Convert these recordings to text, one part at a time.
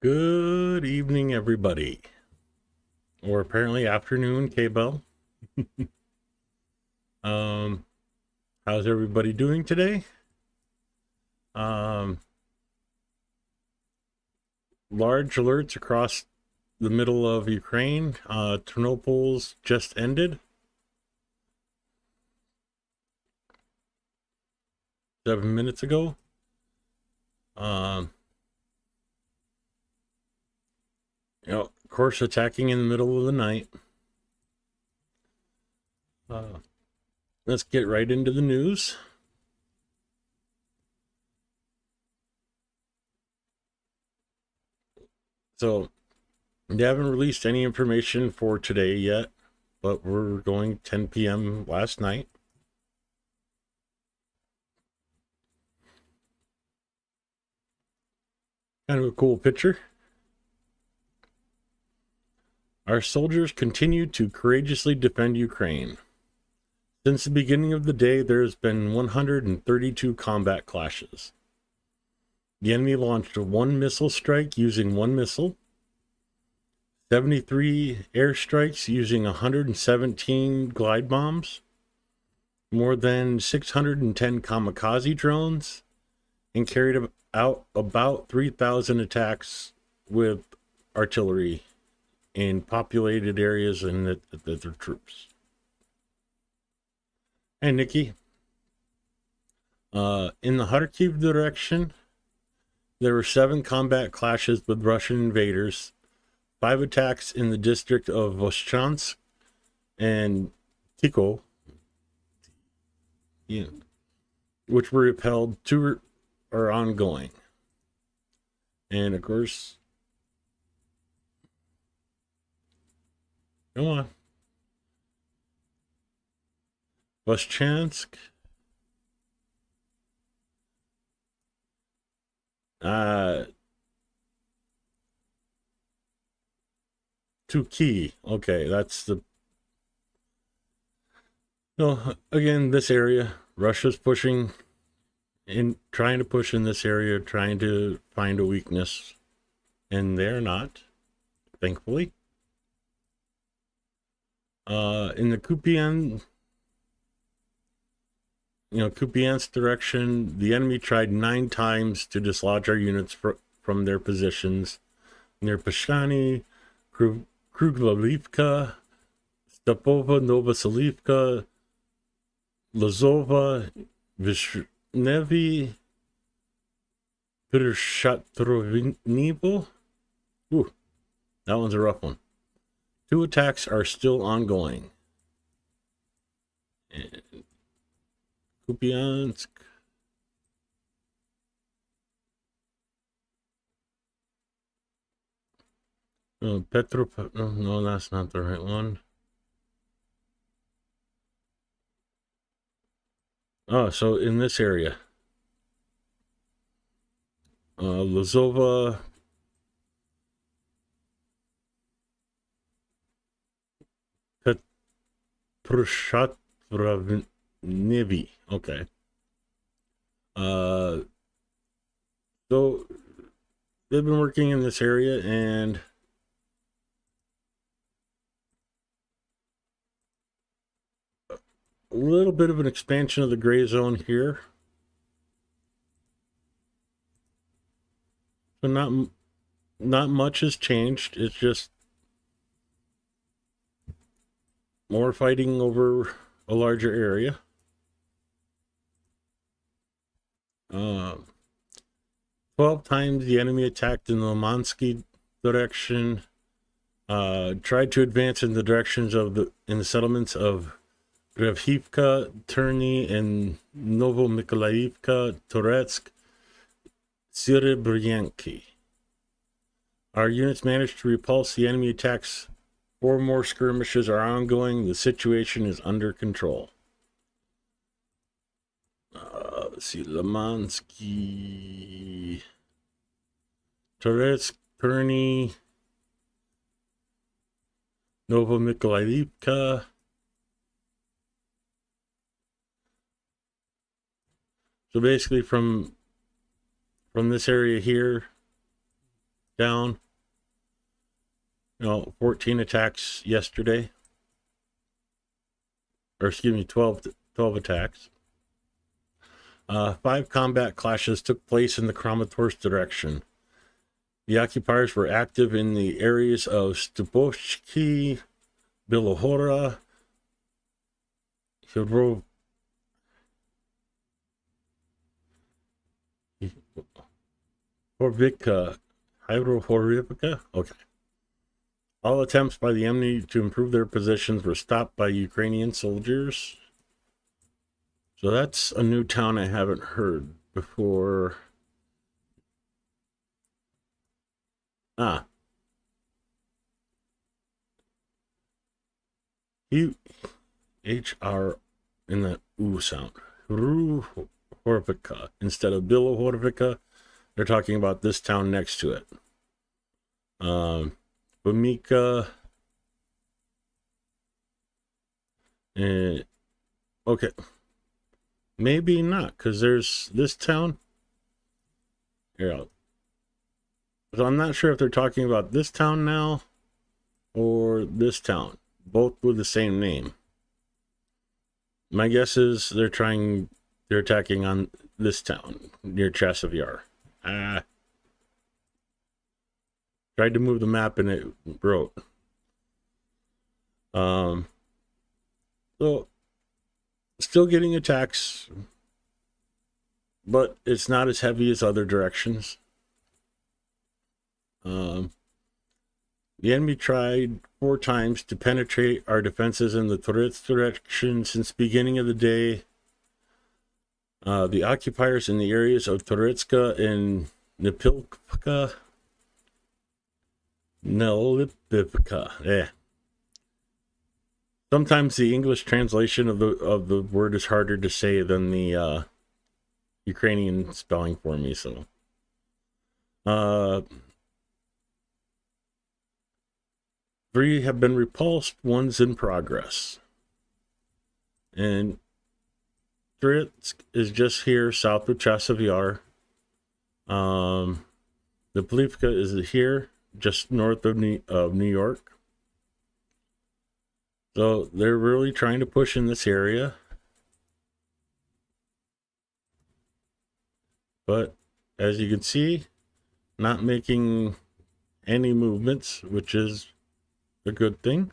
Good evening, everybody. Or apparently afternoon, K-Bell. um, how's everybody doing today? Um, Large alerts across the middle of Ukraine. Ternopil's just ended 7 minutes ago. Um, of course, attacking in the middle of the night. Uh, let's get right into the news. So, they haven't released any information for today yet, but we're going 10 p.m. last night. Kind of a cool picture. Our soldiers continue to courageously defend Ukraine. Since the beginning of the day, there has been 132 combat clashes. The enemy launched one missile strike using one missile, 73 airstrikes using 117 glide bombs, more than 610 kamikaze drones, and carried out about 3,000 attacks with artillery in populated areas and their troops. Hey, Nikki. In the Kharkiv direction, there were 7 combat clashes with Russian invaders, 5 attacks in the district of Voshchansk and Tiko, which were repelled. 2 are ongoing. And of course, come on. Voshchansk. Tuki. Okay, that's the. No, again, this area, Russia's pushing in, trying to push in this area, trying to find a weakness, and they're not, thankfully. In the Kupiansk direction, the enemy tried 9 times to dislodge our units from their positions near Pashani, Kruglavivka, Stepova, Novoselivka, Lazova, Vishnevy, Petershatrovnivo. Ooh, that one's a rough one. 2 attacks are still ongoing. And Kupiansk. Oh, no, that's not the right one. Oh, so in this area. Lazova. Petrushatrovnivi. Okay. So they've been working in this area, and a little bit of an expansion of the gray zone here. So not much has changed. It's just more fighting over a larger area. 12 times the enemy attacked in the Lemansky direction. Tried to advance in the directions of in the settlements of Revhivka, Terny, and Novomykolaivka, Toretsk, Serebryanki. Our units managed to repulse the enemy attacks. 4 more skirmishes are ongoing. The situation is under control. Let's see, Lemansky, Toretsk, Terny, Novomykolaivka. So basically from this area here, down. 14 attacks yesterday. Or excuse me, 12 attacks. 5 combat clashes took place in the Kramatorsk direction. The occupiers were active in the areas of Stupovsky, Bilohora, Hydrohorivka. Okay. All attempts by the enemy to improve their positions were stopped by Ukrainian soldiers. So that's a new town I haven't heard before. HR in the U sound. Horvika. Instead of Bilohorivka, they're talking about this town next to it. Bumika. Okay. Maybe not, because there's this town. Yeah. So I'm not sure if they're talking about this town now or this town. Both with the same name. My guess is they're attacking on this town near Chasiv Yar. Tried to move the map and it broke. So still getting attacks, but it's not as heavy as other directions. The enemy tried 4 times to penetrate our defenses in the Toretsk direction since the beginning of the day. The occupiers in the areas of Toretska and Nepilivka. Sometimes the English translation of the word is harder to say than the Ukrainian spelling for me. So, 3 have been repulsed. 1's in progress, and Toretsk is just here south of Chasiv Yar. The Plivka is here, just north of New York. So they're really trying to push in this area. But as you can see, not making any movements, which is a good thing.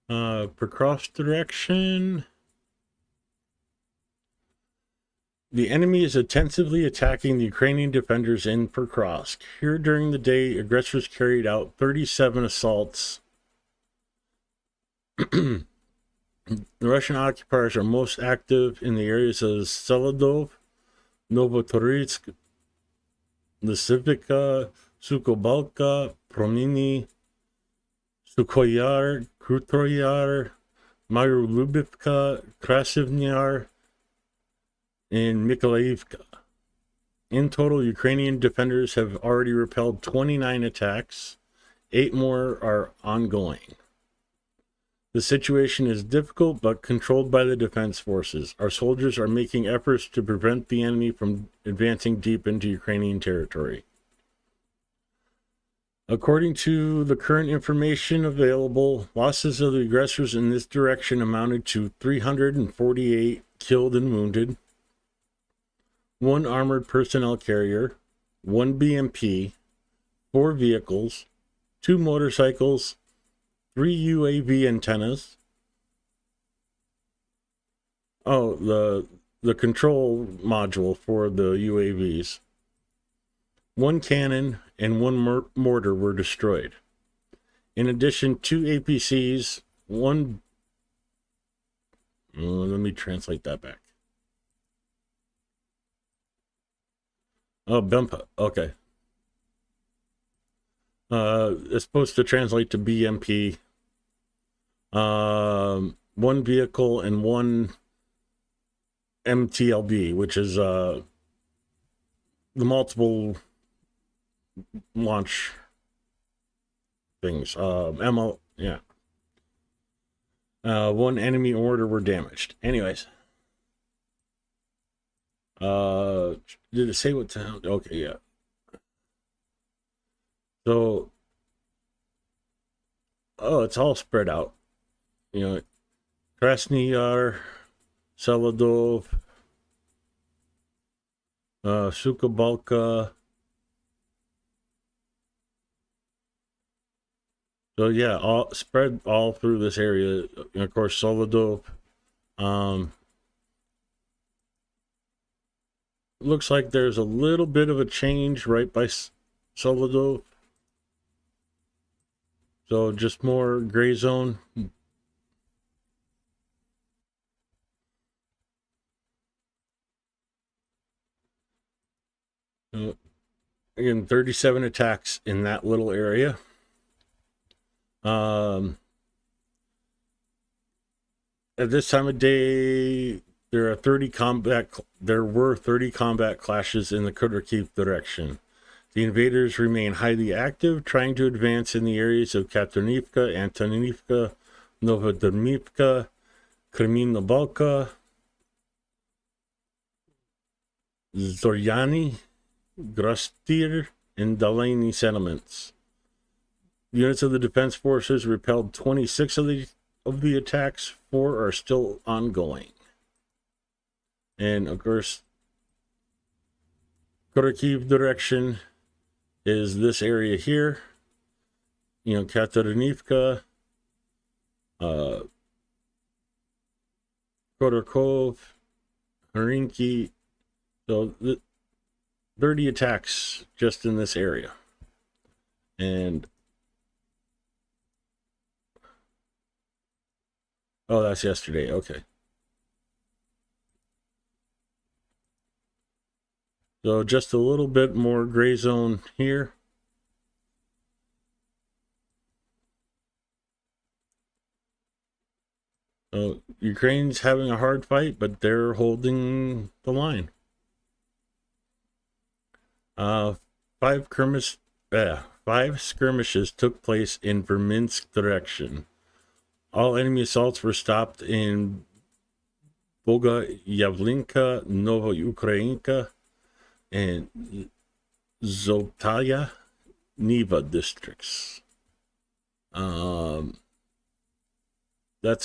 Per cross direction. The enemy is intensively attacking the Ukrainian defenders in Pokrovsk. Here during the day, aggressors carried out 37 assaults. The Russian occupiers are most active in the areas of Seladov, Novotoretsk, Lysivka, Sukobalka, Promini, Sukhoyar, Krutoyar, Mykolubivka, Krasivnyar, and Mykolaievka. In total, Ukrainian defenders have already repelled 29 attacks. 8 more are ongoing. The situation is difficult but controlled by the defense forces. Our soldiers are making efforts to prevent the enemy from advancing deep into Ukrainian territory. According to the current information available, losses of the aggressors in this direction amounted to 348 killed and wounded, 1 armored personnel carrier, 1 BMP, 4 vehicles, 2 motorcycles, 3 UAV antennas. Oh, the control module for the UAVs. 1 cannon and 1 mortar were destroyed. In addition, 2 APCs, 1... let me translate that back. Oh, BEMPA, okay. It's supposed to translate to BMP. 1 vehicle and 1 MTLB, which is the multiple launch things. Yeah. 1 enemy order were damaged. Anyways. Did it say what town? Okay, yeah. So, oh, it's all spread out. Krasny Yar, Seladov, Sukabalka. So yeah, all spread all through this area. And of course, Soledov. Looks like there's a little bit of a change right by Soledov. So just more gray zone. Again, 37 attacks in that little area. At this time of day, there were 30 combat clashes in the Khodorkovsk direction. The invaders remain highly active, trying to advance in the areas of Katonivka, Antonivka, Novodormivka, Kremina Balka, Zoryani, Grostir, and Dalani settlements. Units of the defense forces repelled 26 of the attacks. 4 are still ongoing. And of course, Khodorkovsk direction is this area here. Katerinivka, Khodorkov, Harinki. So 30 attacks just in this area. And oh, that's yesterday. Okay. So just a little bit more gray zone here. So Ukraine's having a hard fight, but they're holding the line. 5 skirmishes took place in Verminsk direction. All enemy assaults were stopped in Boga-Yavlinka, Novoukrayinka, and Zoltaya Niva districts. That's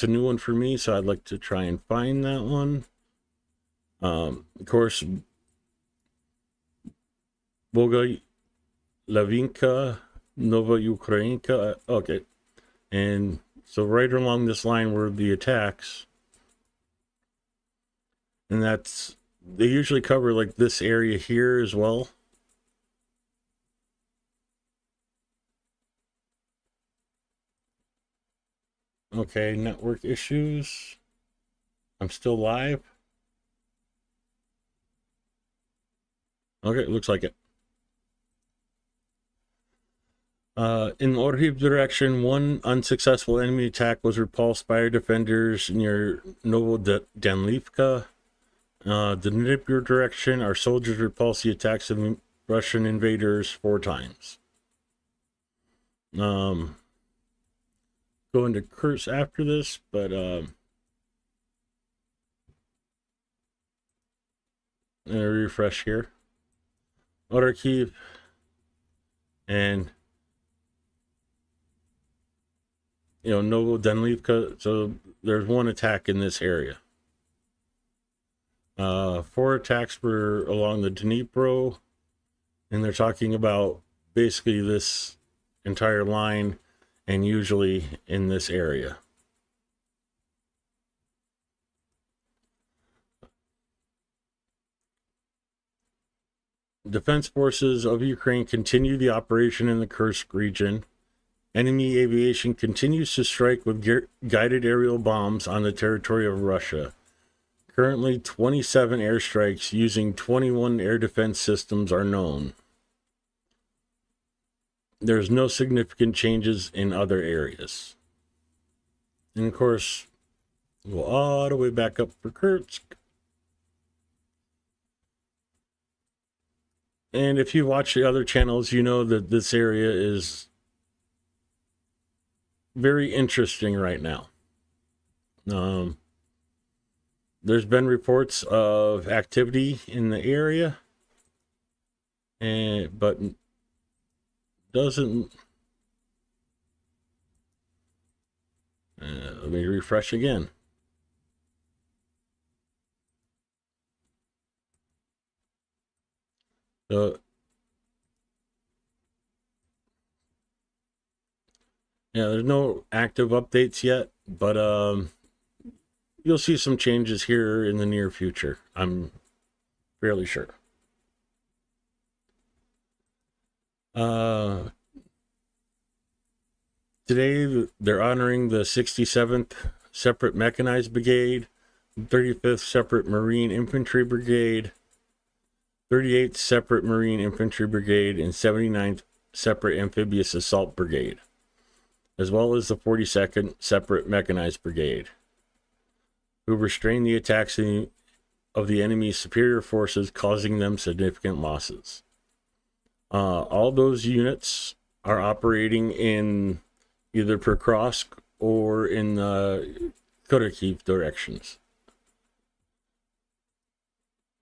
a new one for me, so I'd like to try and find that one. Of course, Boga Lavinka, Novoukrayinka. Okay. And so right along this line were the attacks. And they usually cover like this area here as well. Okay, network issues. I'm still live. Okay, looks like it. In Orhiv direction, one unsuccessful enemy attack was repulsed by our defenders near Novodanlivka. The Dnipro direction, our soldiers repulsed the attacks of Russian invaders 4 times. Go into Kursk after this, but refresh here. Kharkiv and Novodanlivka. So there's one attack in this area. 4 attacks were along the Dnipro, and they're talking about basically this entire line and usually in this area. Defense forces of Ukraine continue the operation in the Kursk region. Enemy aviation continues to strike with guided aerial bombs on the territory of Russia. Currently, 27 airstrikes using 21 air defense systems are known. There's no significant changes in other areas. And of course, we'll all the way back up for Kursk. And if you watch the other channels, you know that this area is very interesting right now. There's been reports of activity in the area, but doesn't. Let me refresh again. So, yeah, there's no active updates yet, but you'll see some changes here in the near future. I'm fairly sure. Today, they're honoring the 67th Separate Mechanized Brigade, 35th Separate Marine Infantry Brigade, 38th Separate Marine Infantry Brigade, and 79th Separate Amphibious Assault Brigade, as well as the 42nd Separate Mechanized Brigade, who restrained the attacks of the enemy's superior forces, causing them significant losses. All those units are operating in either Pokrovsk or in the Kharkiv directions.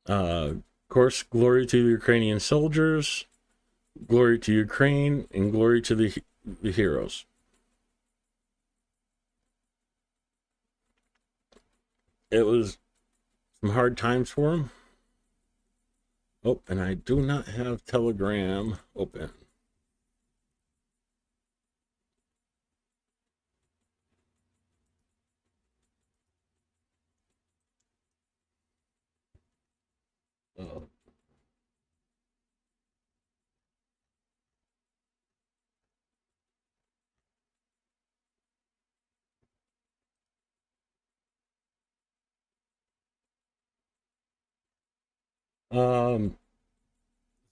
Of course, glory to the Ukrainian soldiers, glory to Ukraine, and glory to the heroes. It was some hard times for them. Oh, and I do not have Telegram open. Oh.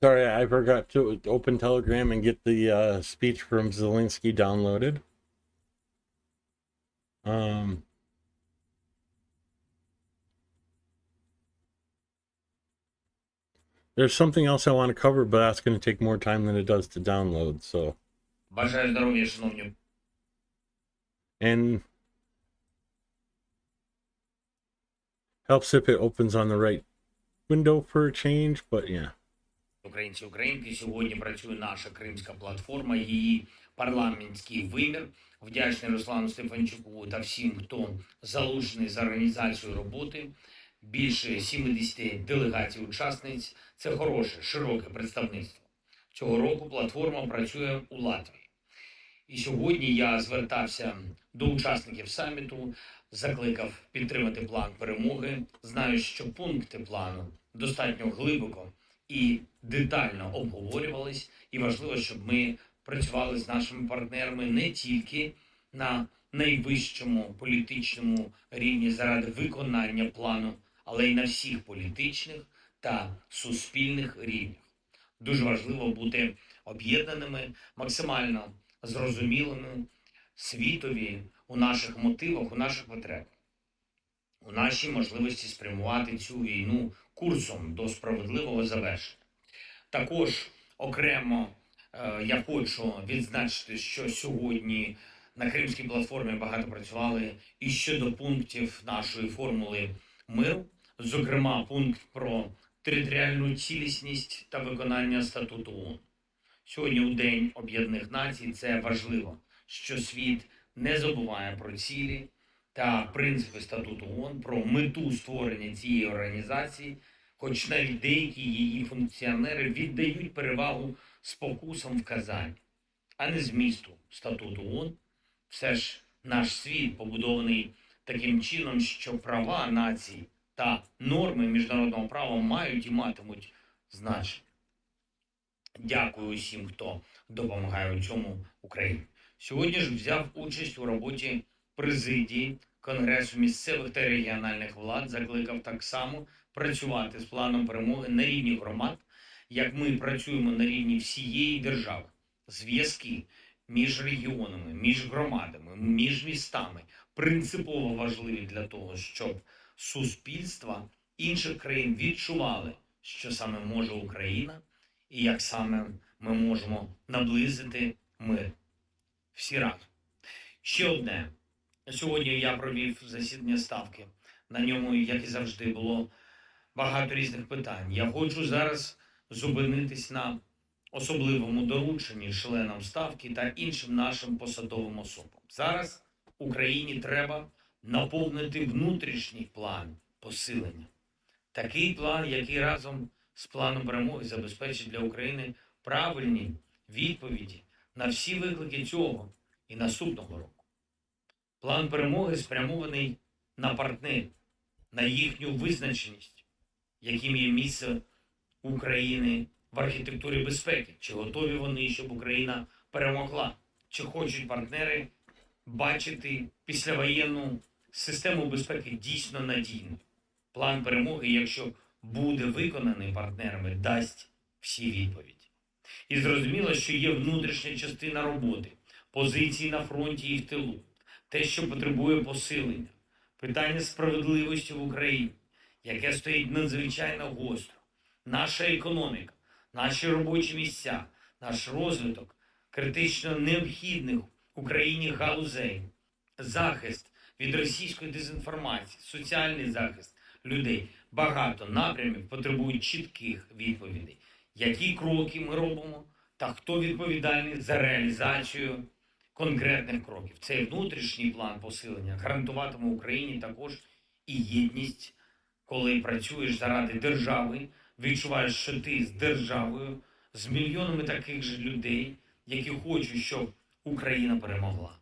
Sorry, I forgot to open Telegram and get the speech from Zelensky downloaded. There's something else I want to cover, but that's going to take more time than it does to download. So. Бажаю здоров'я, шановні. And helps if it opens on the right window for a change, but yeah. Українці, українки, сьогодні працює наша кримська платформа, її парламентський вимір. Вдячний Руслану Стефанчуку та всім, хто залучений за організацію роботи. Більше 70 делегацій-учасниць – це хороше, широке представництво. Цього року платформа працює у Латвії. І сьогодні я звертався до учасників саміту, закликав підтримати план перемоги. Знаю, що пункти плану достатньо глибоко і детально обговорювались, і важливо, щоб ми працювали з нашими партнерами не тільки на найвищому політичному рівні заради виконання плану, але й на всіх політичних та суспільних рівнях. Дуже важливо бути об'єднаними, максимально зрозумілими світові у наших мотивах, у наших потребах, у нашій можливості спрямувати цю війну курсом до справедливого завершення. Також окремо я хочу відзначити, що сьогодні на Кримській платформі багато працювали і щодо пунктів нашої формули миру, зокрема пункт про територіальну цілісність та виконання статуту ООН. Сьогодні у День Об'єднаних Націй це важливо, що світ не забуває про цілі та принципи статуту ООН, про мету створення цієї організації, хоч навіть деякі її функціонери віддають перевагу спокусам вказань, а не змісту статуту ООН. Все ж наш світ побудований таким чином, що права націй та норми міжнародного права мають і матимуть значення. Дякую усім, хто допомагає у цьому Україні. Сьогодні ж взяв участь у роботі президії Конгресу місцевих та регіональних влад, закликав так само працювати з планом перемоги на рівні громад, як ми працюємо на рівні всієї держави. Зв'язки між регіонами, між громадами, між містами принципово важливі для того, щоб суспільства інших країн відчували, що саме може Україна і як саме ми можемо наблизити мир. Всі разом. Ще одне. Сьогодні я провів засідання Ставки. На ньому, як і завжди, було багато різних питань. Я хочу зараз зупинитись на особливому дорученні членам ставки та іншим нашим посадовим особам. Зараз Україні треба наповнити внутрішній план посилення. Такий план, який разом з планом перемоги забезпечить для України правильні відповіді на всі виклики цього і наступного року. План перемоги спрямований на партнерів, на їхню визначеність, яким є місце України в архітектурі безпеки. Чи готові вони, щоб Україна перемогла? Чи хочуть партнери бачити післявоєнну систему безпеки дійсно надійною? План перемоги, якщо буде виконаний партнерами, дасть всі відповіді. І зрозуміло, що є внутрішня частина роботи, позиції на фронті і в тилу, те, що потребує посилення, питання справедливості в Україні, яке стоїть надзвичайно гостро, наша економіка, наші робочі місця, наш розвиток, критично необхідних Україні галузей, захист від російської дезінформації, соціальний захист людей. Багато напрямів потребують чітких відповідей. Які кроки ми робимо та хто відповідальний за реалізацію конкретних кроків. Цей внутрішній план посилення гарантуватиме Україні також і єдність, коли працюєш заради держави, відчуваєш, що ти з державою, з мільйонами таких же людей, які хочуть, щоб Україна перемогла.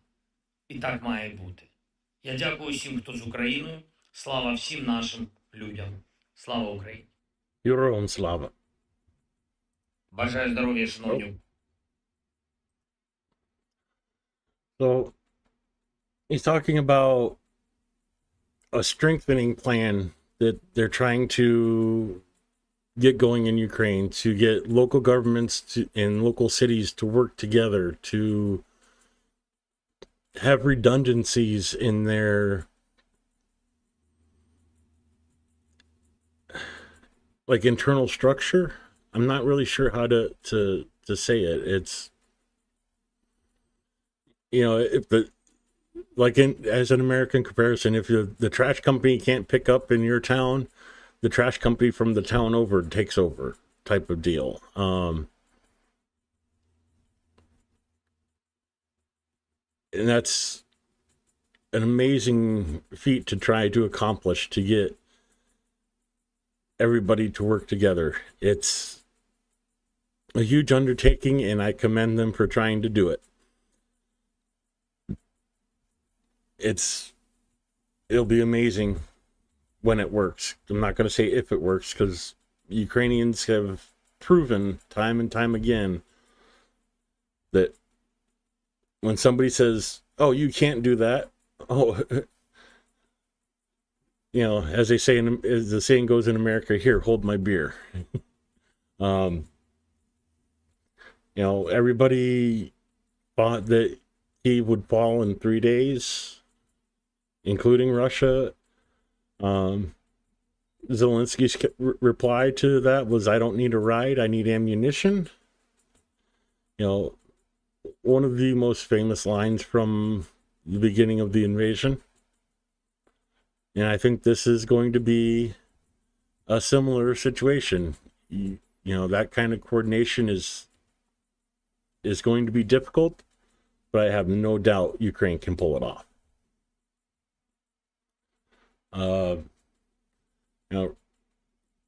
І так має бути. Я дякую всім, хто з Україною. Слава всім нашим людям. Слава Україні! Героям слава. Бажаю здоров'я, шановні. So he's talking about a strengthening plan that they're trying to get going in Ukraine to get local governments to, and local cities to work together to have redundancies in their like internal structure. I'm not really sure how to say it. It's, you know, if the like in as an American comparison, if the trash company can't pick up in your town, the trash company from the town over takes over, type of deal. And that's an amazing feat to try to accomplish, to get everybody to work together. It's a huge undertaking, and I commend them for trying to do it. It'll be amazing when it works. I'm not going to say if it works, because Ukrainians have proven time and time again that when somebody says, "Oh, you can't do that," oh, you know, as they say, as the saying goes in America, "Here, hold my beer." You know, everybody thought that he would fall in 3 days, including Russia. Zelensky's reply to that was, "I don't need a ride, I need ammunition." You know, one of the most famous lines from the beginning of the invasion. And I think this is going to be a similar situation. You know, that kind of coordination is going to be difficult, but I have no doubt Ukraine can pull it off. Now,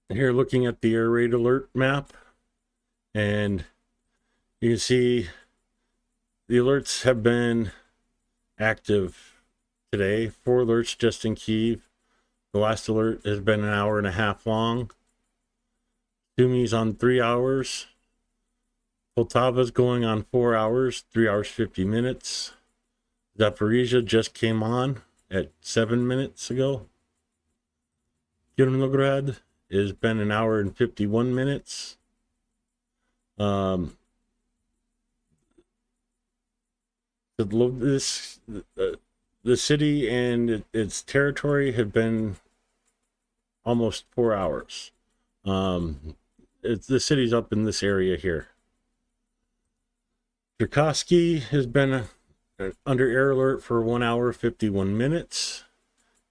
here looking at the air raid alert map, and you can see the alerts have been active today. 4 alerts just in Kyiv. The last alert has been an hour and a half long. Sumi's on 3 hours. Poltava's going on 4 hours, 3 hours 50 minutes. Zaporizhia just came on at 7 minutes ago. Kironograd has been an hour and 51 minutes. The city and its territory have been almost 4 hours. The city's up in this area here. Cherkasky has been under air alert for 1 hour 51 minutes.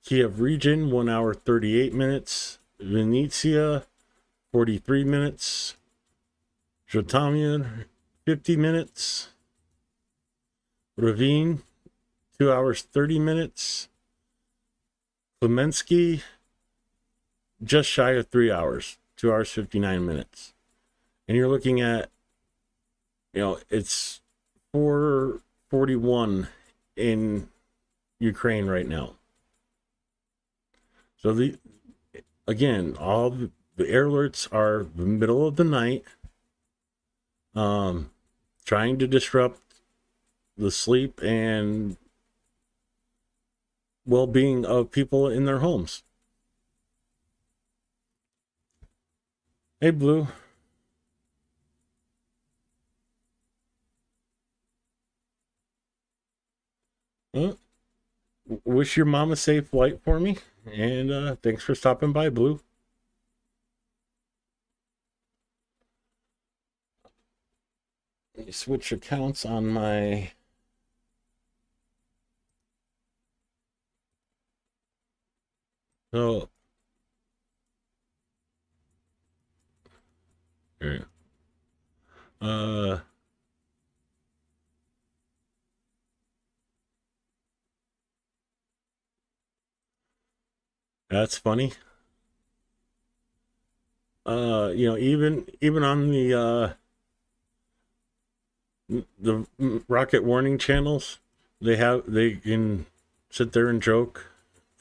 Kiev region 1 hour 38 minutes. Vinnytsia 43 minutes. Zhytomyr, 50 minutes. Ravine, 2 hours, 30 minutes. Klemensky, just shy of 3 hours, 2 hours, 59 minutes. And you're looking at, it's 4:41 in Ukraine right now. So all the air alerts are the middle of the night, trying to disrupt the sleep and well-being of people in their homes. Hey, Blue. Wish your mom a safe flight for me, and thanks for stopping by, Blue. Let me switch accounts on my... So... Here. That's funny. Even on the rocket warning channels, they can sit there and joke.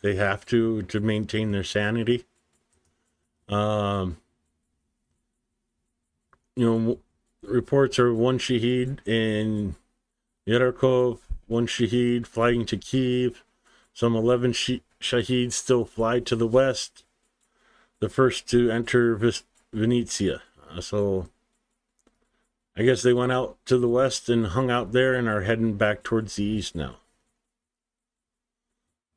They have to maintain their sanity. Reports are one Shaheed in Yarkov, one Shaheed flying to Kyiv, some 11 Shaheeds still fly to the west, the first to enter Venetia. So I guess they went out to the west and hung out there and are heading back towards the east now.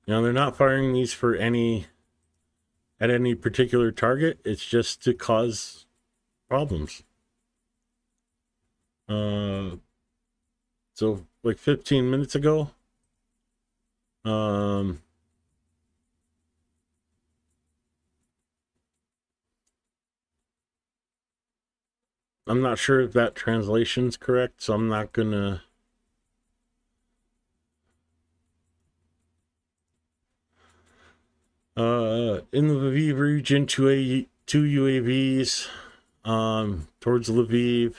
They're not firing these at any particular target. It's just to cause problems. So like 15 minutes ago, I'm not sure if that translation's correct, so I'm not gonna... in the Lviv region, two UAVs towards Lviv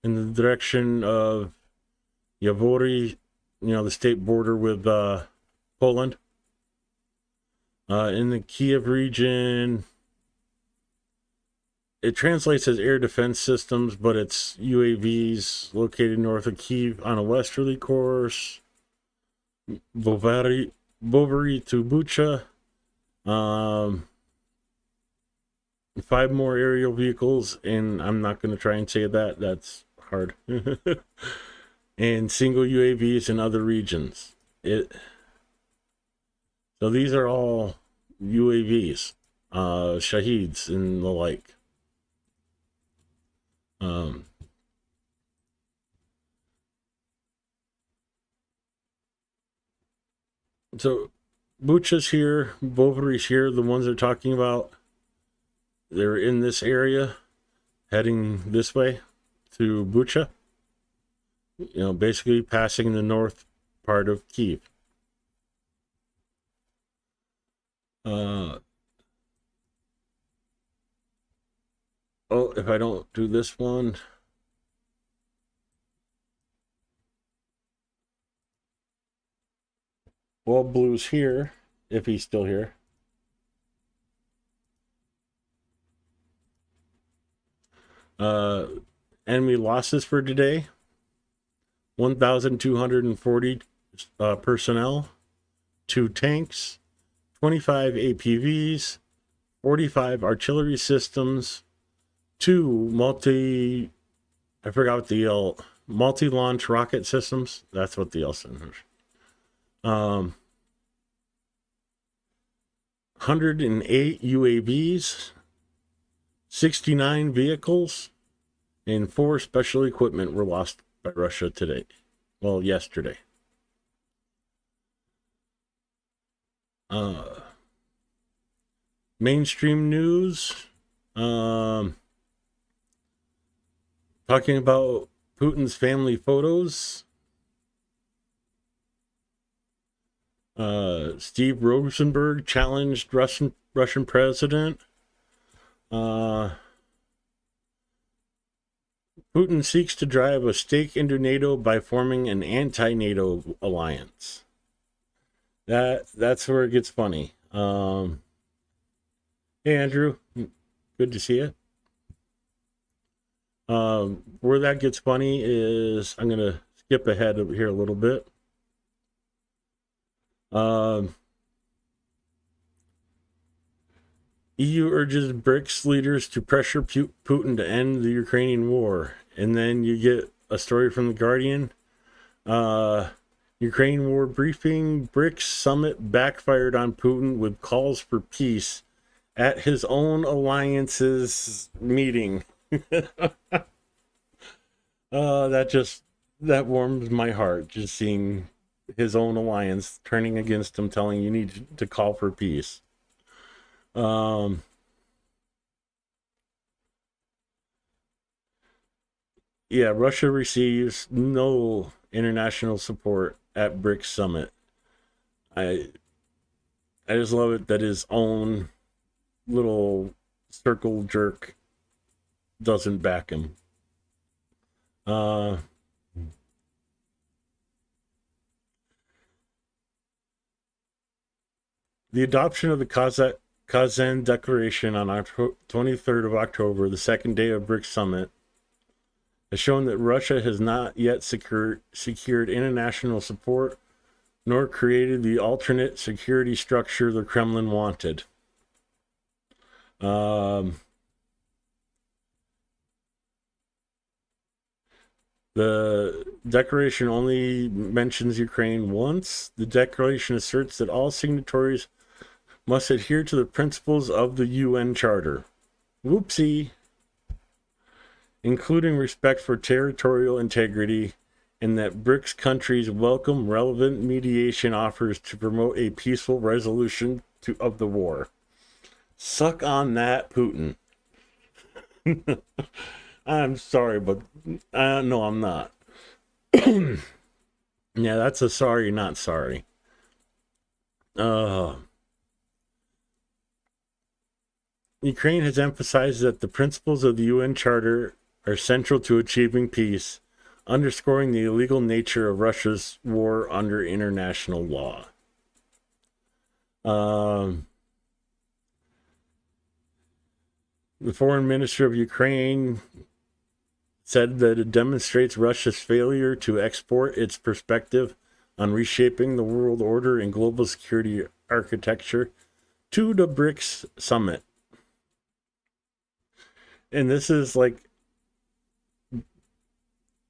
in the direction of Yavory, the state border with Poland. In the Kiev region, it translates as air defense systems, but it's UAVs located north of Kiev on a westerly course. Bovary to Bucha. 5 more aerial vehicles, and I'm not going to try and say that. That's hard. And single UAVs in other regions. So these are all UAVs, Shaheeds and the like. So Bucha's here, Bovary's here, the ones they're talking about. They're in this area, heading this way to Bucha. Basically passing the north part of Kyiv. If I don't do this one... Well, Blue's here, if he's still here. Enemy losses for today: 1,240 personnel, 2 tanks, 25 APVs, 45 artillery systems, 2 multi-launch rocket systems. That's what the L stands for. 108 UAVs, 69 vehicles, and 4 special equipment were lost by Russia today. Well, yesterday. Mainstream news. talking about Putin's family photos. Steve Rosenberg challenged Russian president. Putin seeks to drive a stake into NATO by forming an anti-NATO alliance. That's where it gets funny. Hey Andrew, good to see you. Where that gets funny is, I'm gonna skip ahead over here a little bit. EU urges BRICS leaders to pressure Putin to end the Ukrainian war. And then you get a story from The Guardian. Ukraine war briefing. BRICS summit backfired on Putin with calls for peace at his own alliance's meeting. That warms my heart, just seeing his own alliance turning against him, telling you need to call for peace. Yeah, Russia receives no international support at BRICS summit. I just love it that his own little circle jerk doesn't back him. The adoption of the Kazan Declaration on 23rd of October, the second day of BRICS summit, has shown that Russia has not yet secured international support nor created the alternate security structure the Kremlin wanted. The declaration only mentions Ukraine once. The declaration asserts that all signatories must adhere to the principles of the UN Charter. Whoopsie. Including respect for territorial integrity, and that BRICS countries welcome relevant mediation offers to promote a peaceful resolution of the war. Suck on that, Putin. I'm sorry, but no, I'm not. Yeah, that's a sorry, not sorry. Ukraine has emphasized that the principles of the UN Charter are central to achieving peace, underscoring the illegal nature of Russia's war under international law. The foreign minister of Ukraine said that it demonstrates Russia's failure to export its perspective on reshaping the world order and global security architecture to the BRICS summit. And this is like,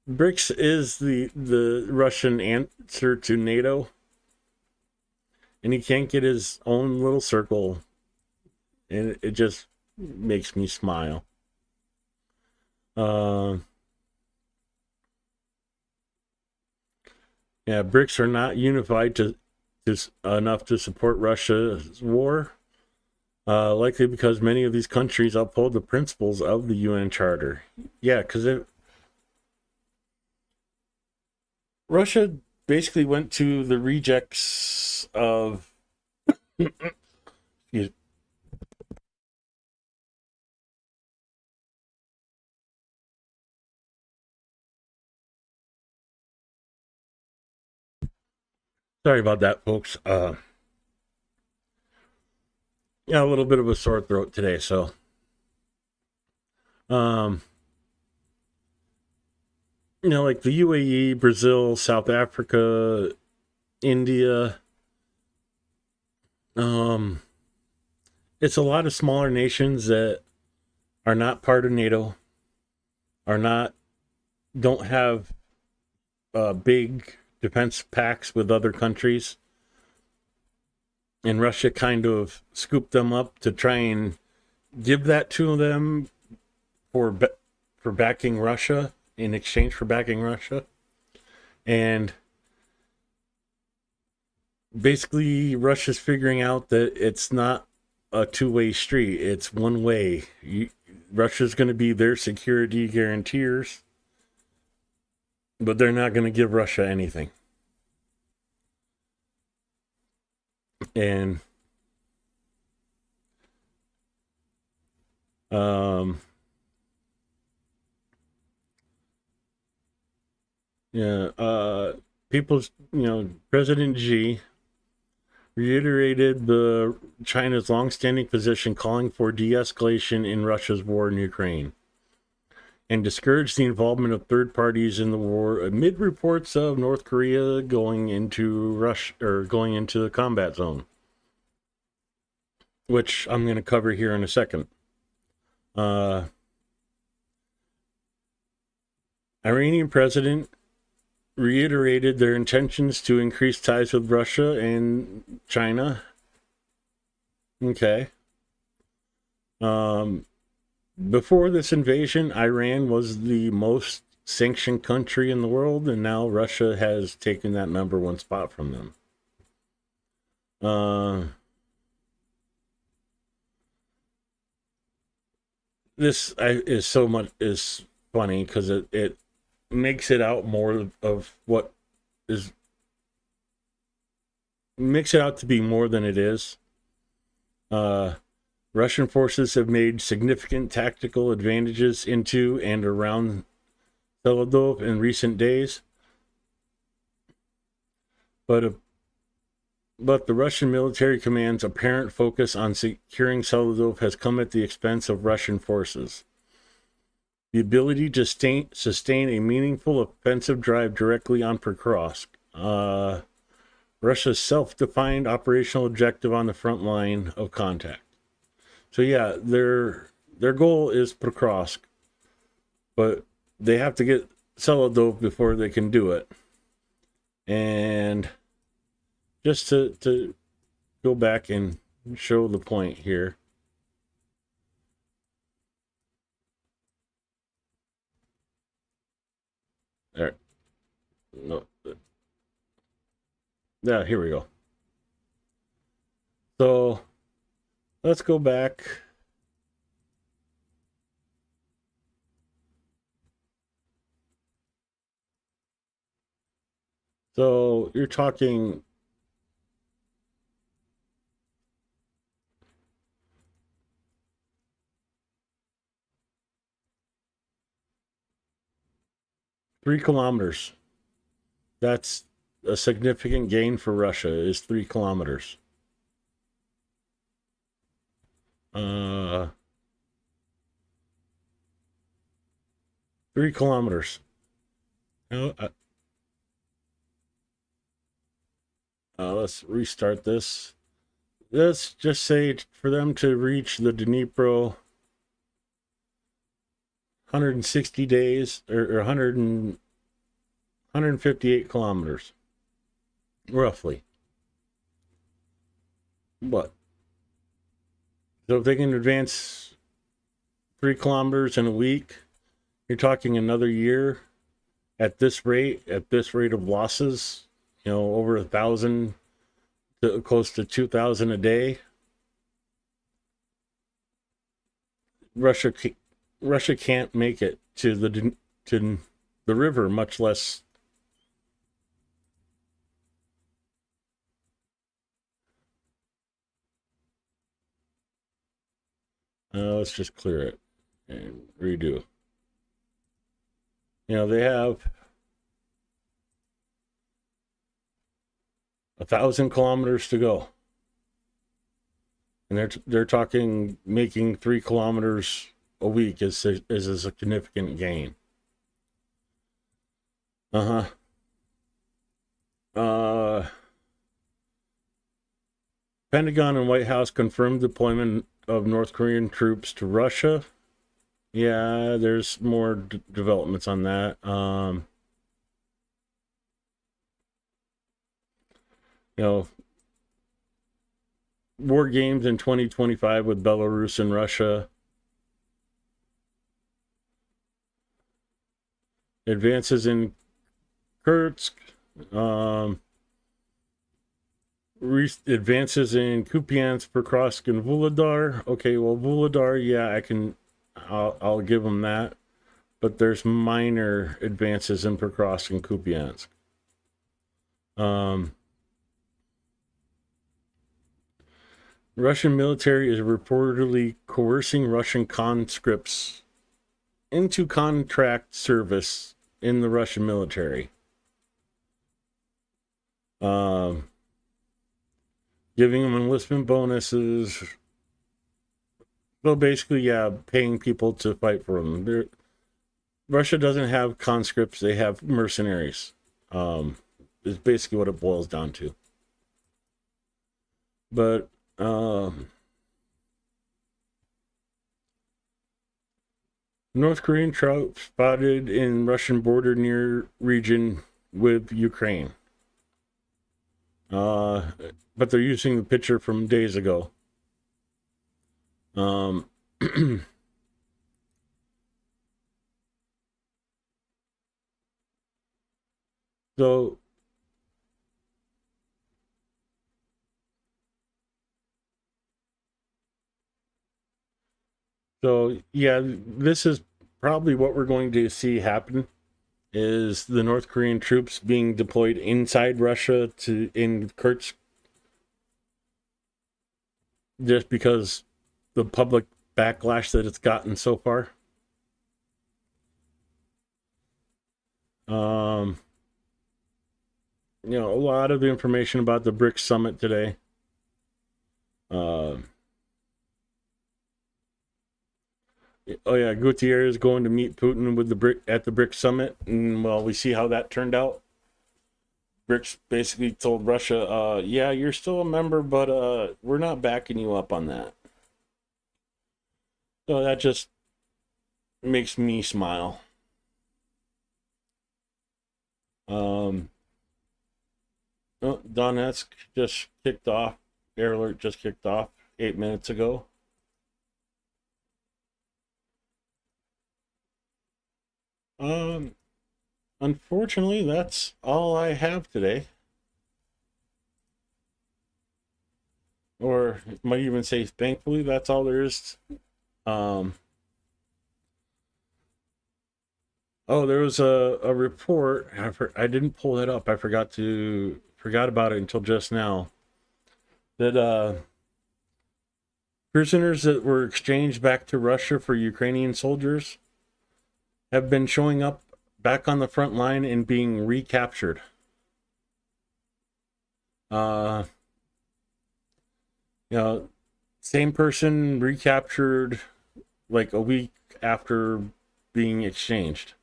BRICS is the Russian answer to NATO, and he can't get his own little circle, and it just makes me smile. Yeah, BRICS are not unified enough to support Russia's war, likely because many of these countries uphold the principles of the UN Charter. Yeah, because Russia basically went to the rejects of sorry about that, folks. Yeah, a little bit of a sore throat today, so like the UAE, Brazil, South Africa, India, it's a lot of smaller nations that are not part of NATO, don't have big defense pacts with other countries, and Russia kind of scooped them up to try and give that to them for backing Russia, in exchange for backing Russia. And basically Russia's figuring out that it's not a two-way street, it's one way. Russia's going to be their security guarantors, but they're not going to give Russia anything. And people's, President Xi reiterated the China's longstanding position calling for de-escalation in Russia's war in Ukraine and discouraged the involvement of third parties in the war amid reports of North Korea going into the combat zone, which I'm going to cover here in a second. Iranian president reiterated their intentions to increase ties with Russia and China. Okay. Before this invasion, Iran was the most sanctioned country in the world, and now Russia has taken that number one spot from them. This is funny because it makes it out more of what is, makes it out to be more than it is. Russian forces have made significant tactical advantages into and around Seladov in recent days, but the Russian military command's apparent focus on securing Seladov has come at the expense of Russian forces. The ability to sustain a meaningful offensive drive directly on Pokrovsk, Russia's self-defined operational objective on the front line of contact. So yeah, their goal is Pokrovsk, but they have to get Seladov before they can do it. And just to go back and show the point here. There. No. Yeah, here we go. So let's go back. So you're talking three kilometers. That's a significant gain for Russia, is 3 kilometers. 3 kilometers. Let's restart this. Let's just say for them to reach the Dnipro, 160 days, or 158 kilometers, roughly. What? So if they can advance 3 kilometers in a week, you're talking another year at this rate of losses, over 1,000 to close to 2,000 a day. Russia can't make it to the river, much less. Let's just clear it and redo. They have 1,000 kilometers to go, and they're talking making 3 kilometers a week is a significant gain. Pentagon and White House confirmed deployment of North Korean troops to Russia. Yeah, there's more developments on that. War games in 2025 with Belarus and Russia. Advances in Kursk. Advances in Kupiansk, Pokrovsk, and Vuhledar. Okay, well, Vuhledar, yeah, I'll give them that. but there's minor advances in Pokrovsk and Kupiansk. Russian military is reportedly coercing Russian conscripts into contract service in the Russian military. Giving them enlistment bonuses. So basically, yeah, paying people to fight for them. Russia doesn't have conscripts; they have mercenaries. Is basically what it boils down to. But North Korean troops spotted in Russian border near region with Ukraine. But they're using the picture from days ago. So yeah, this is probably what we're going to see happen, is the North Korean troops being deployed inside Russia in Kursk, just because the public backlash that it's gotten so far. A lot of information about the BRICS summit today. Oh yeah, Gutierrez is going to meet Putin with at the BRICS summit, and well, we see how that turned out. BRICS basically told Russia, yeah, you're still a member, but we're not backing you up on that. So that just makes me smile. Donetsk just kicked off. Air alert just kicked off 8 minutes ago. Unfortunately, that's all I have today. Or might even say, thankfully, that's all there is. Oh, there was a report. I didn't pull it up. I forgot about it until just now. That prisoners that were exchanged back to Russia for Ukrainian soldiers have been showing up back on the front line and being recaptured. Same person recaptured like a week after being exchanged.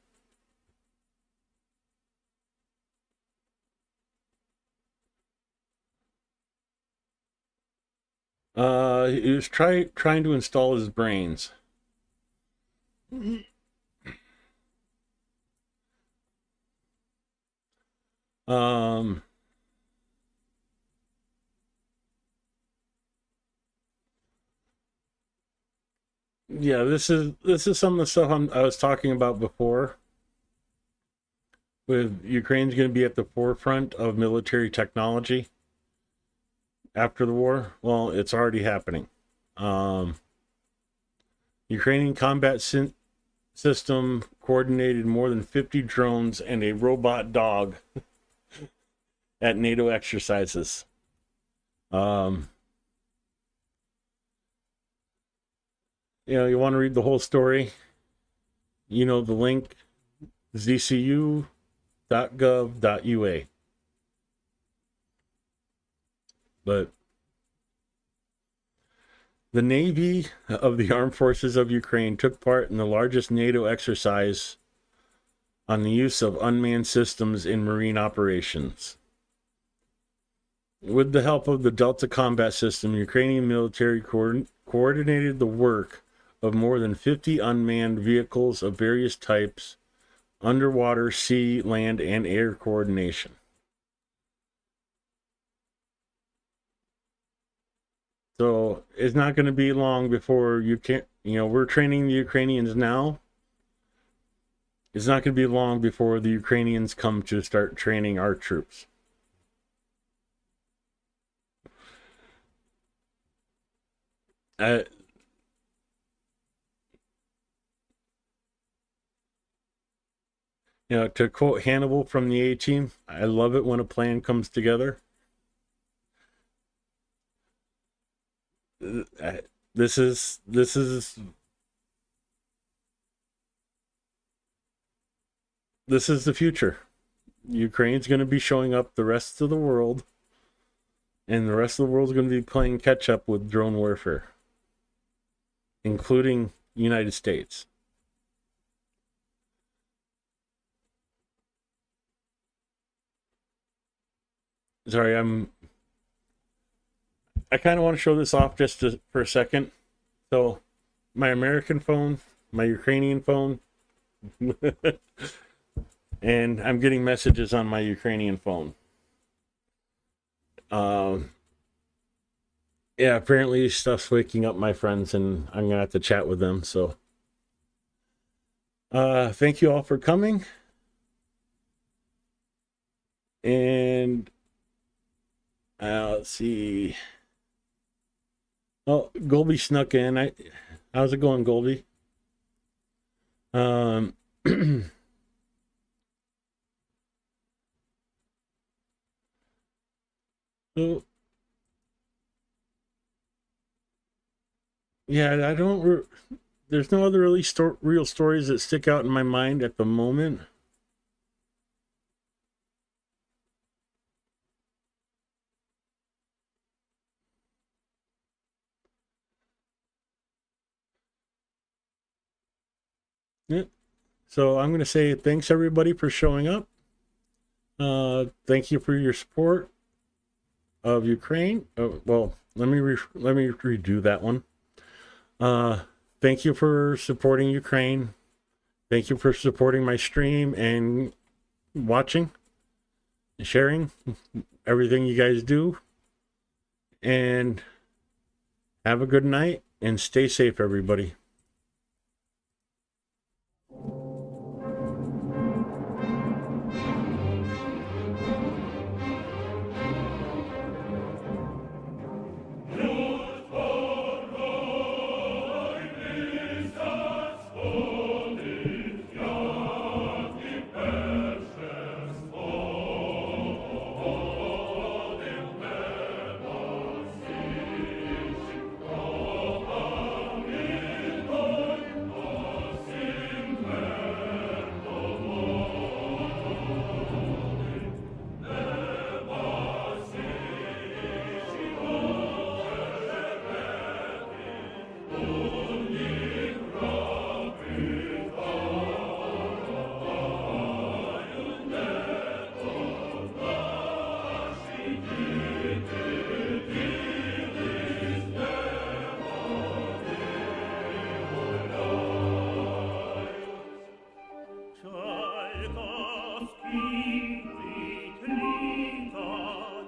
He was trying to install his brains. Yeah, this is some of the stuff I was talking about before. With Ukraine's going to be at the forefront of military technology after the war. Well, it's already happening. Ukrainian combat system coordinated more than 50 drones and a robot dog at NATO exercises. You want to read the whole story? The link, zcu.gov.ua. But the Navy of the Armed Forces of Ukraine took part in the largest NATO exercise on the use of unmanned systems in marine operations. With the help of the Delta combat system, Ukrainian military coordinated the work of more than 50 unmanned vehicles of various types, underwater, sea, land, and air coordination. So it's not going to be long before we're training the Ukrainians now. It's not going to be long before the Ukrainians come to start training our troops. You know, to quote Hannibal from the A Team, I love it when a plan comes together. This is the future. Ukraine's going to be showing up the rest of the world, and the rest of the world's going to be playing catch up with drone warfare, including United States. Sorry, I kind of want to show this off for a second. So, my American phone, my Ukrainian phone, and I'm getting messages on my Ukrainian phone. Yeah, apparently stuff's waking up my friends, and I'm gonna have to chat with them. So, thank you all for coming, and let's see. Oh, Golby snuck in. How's it going, Golby? So, yeah, I don't. There's no other really real stories that stick out in my mind at the moment. Yeah. So I'm going to say thanks everybody for showing up. Thank you for your support of Ukraine. Well, let me redo that one. Thank you for supporting Ukraine. Thank you for supporting my stream and watching, sharing everything you guys do. And have a good night and stay safe, everybody. Чайковский, Петлита,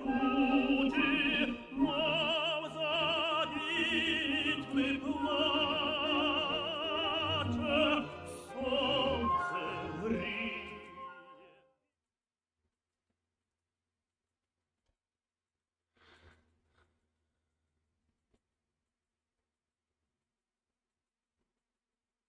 люди,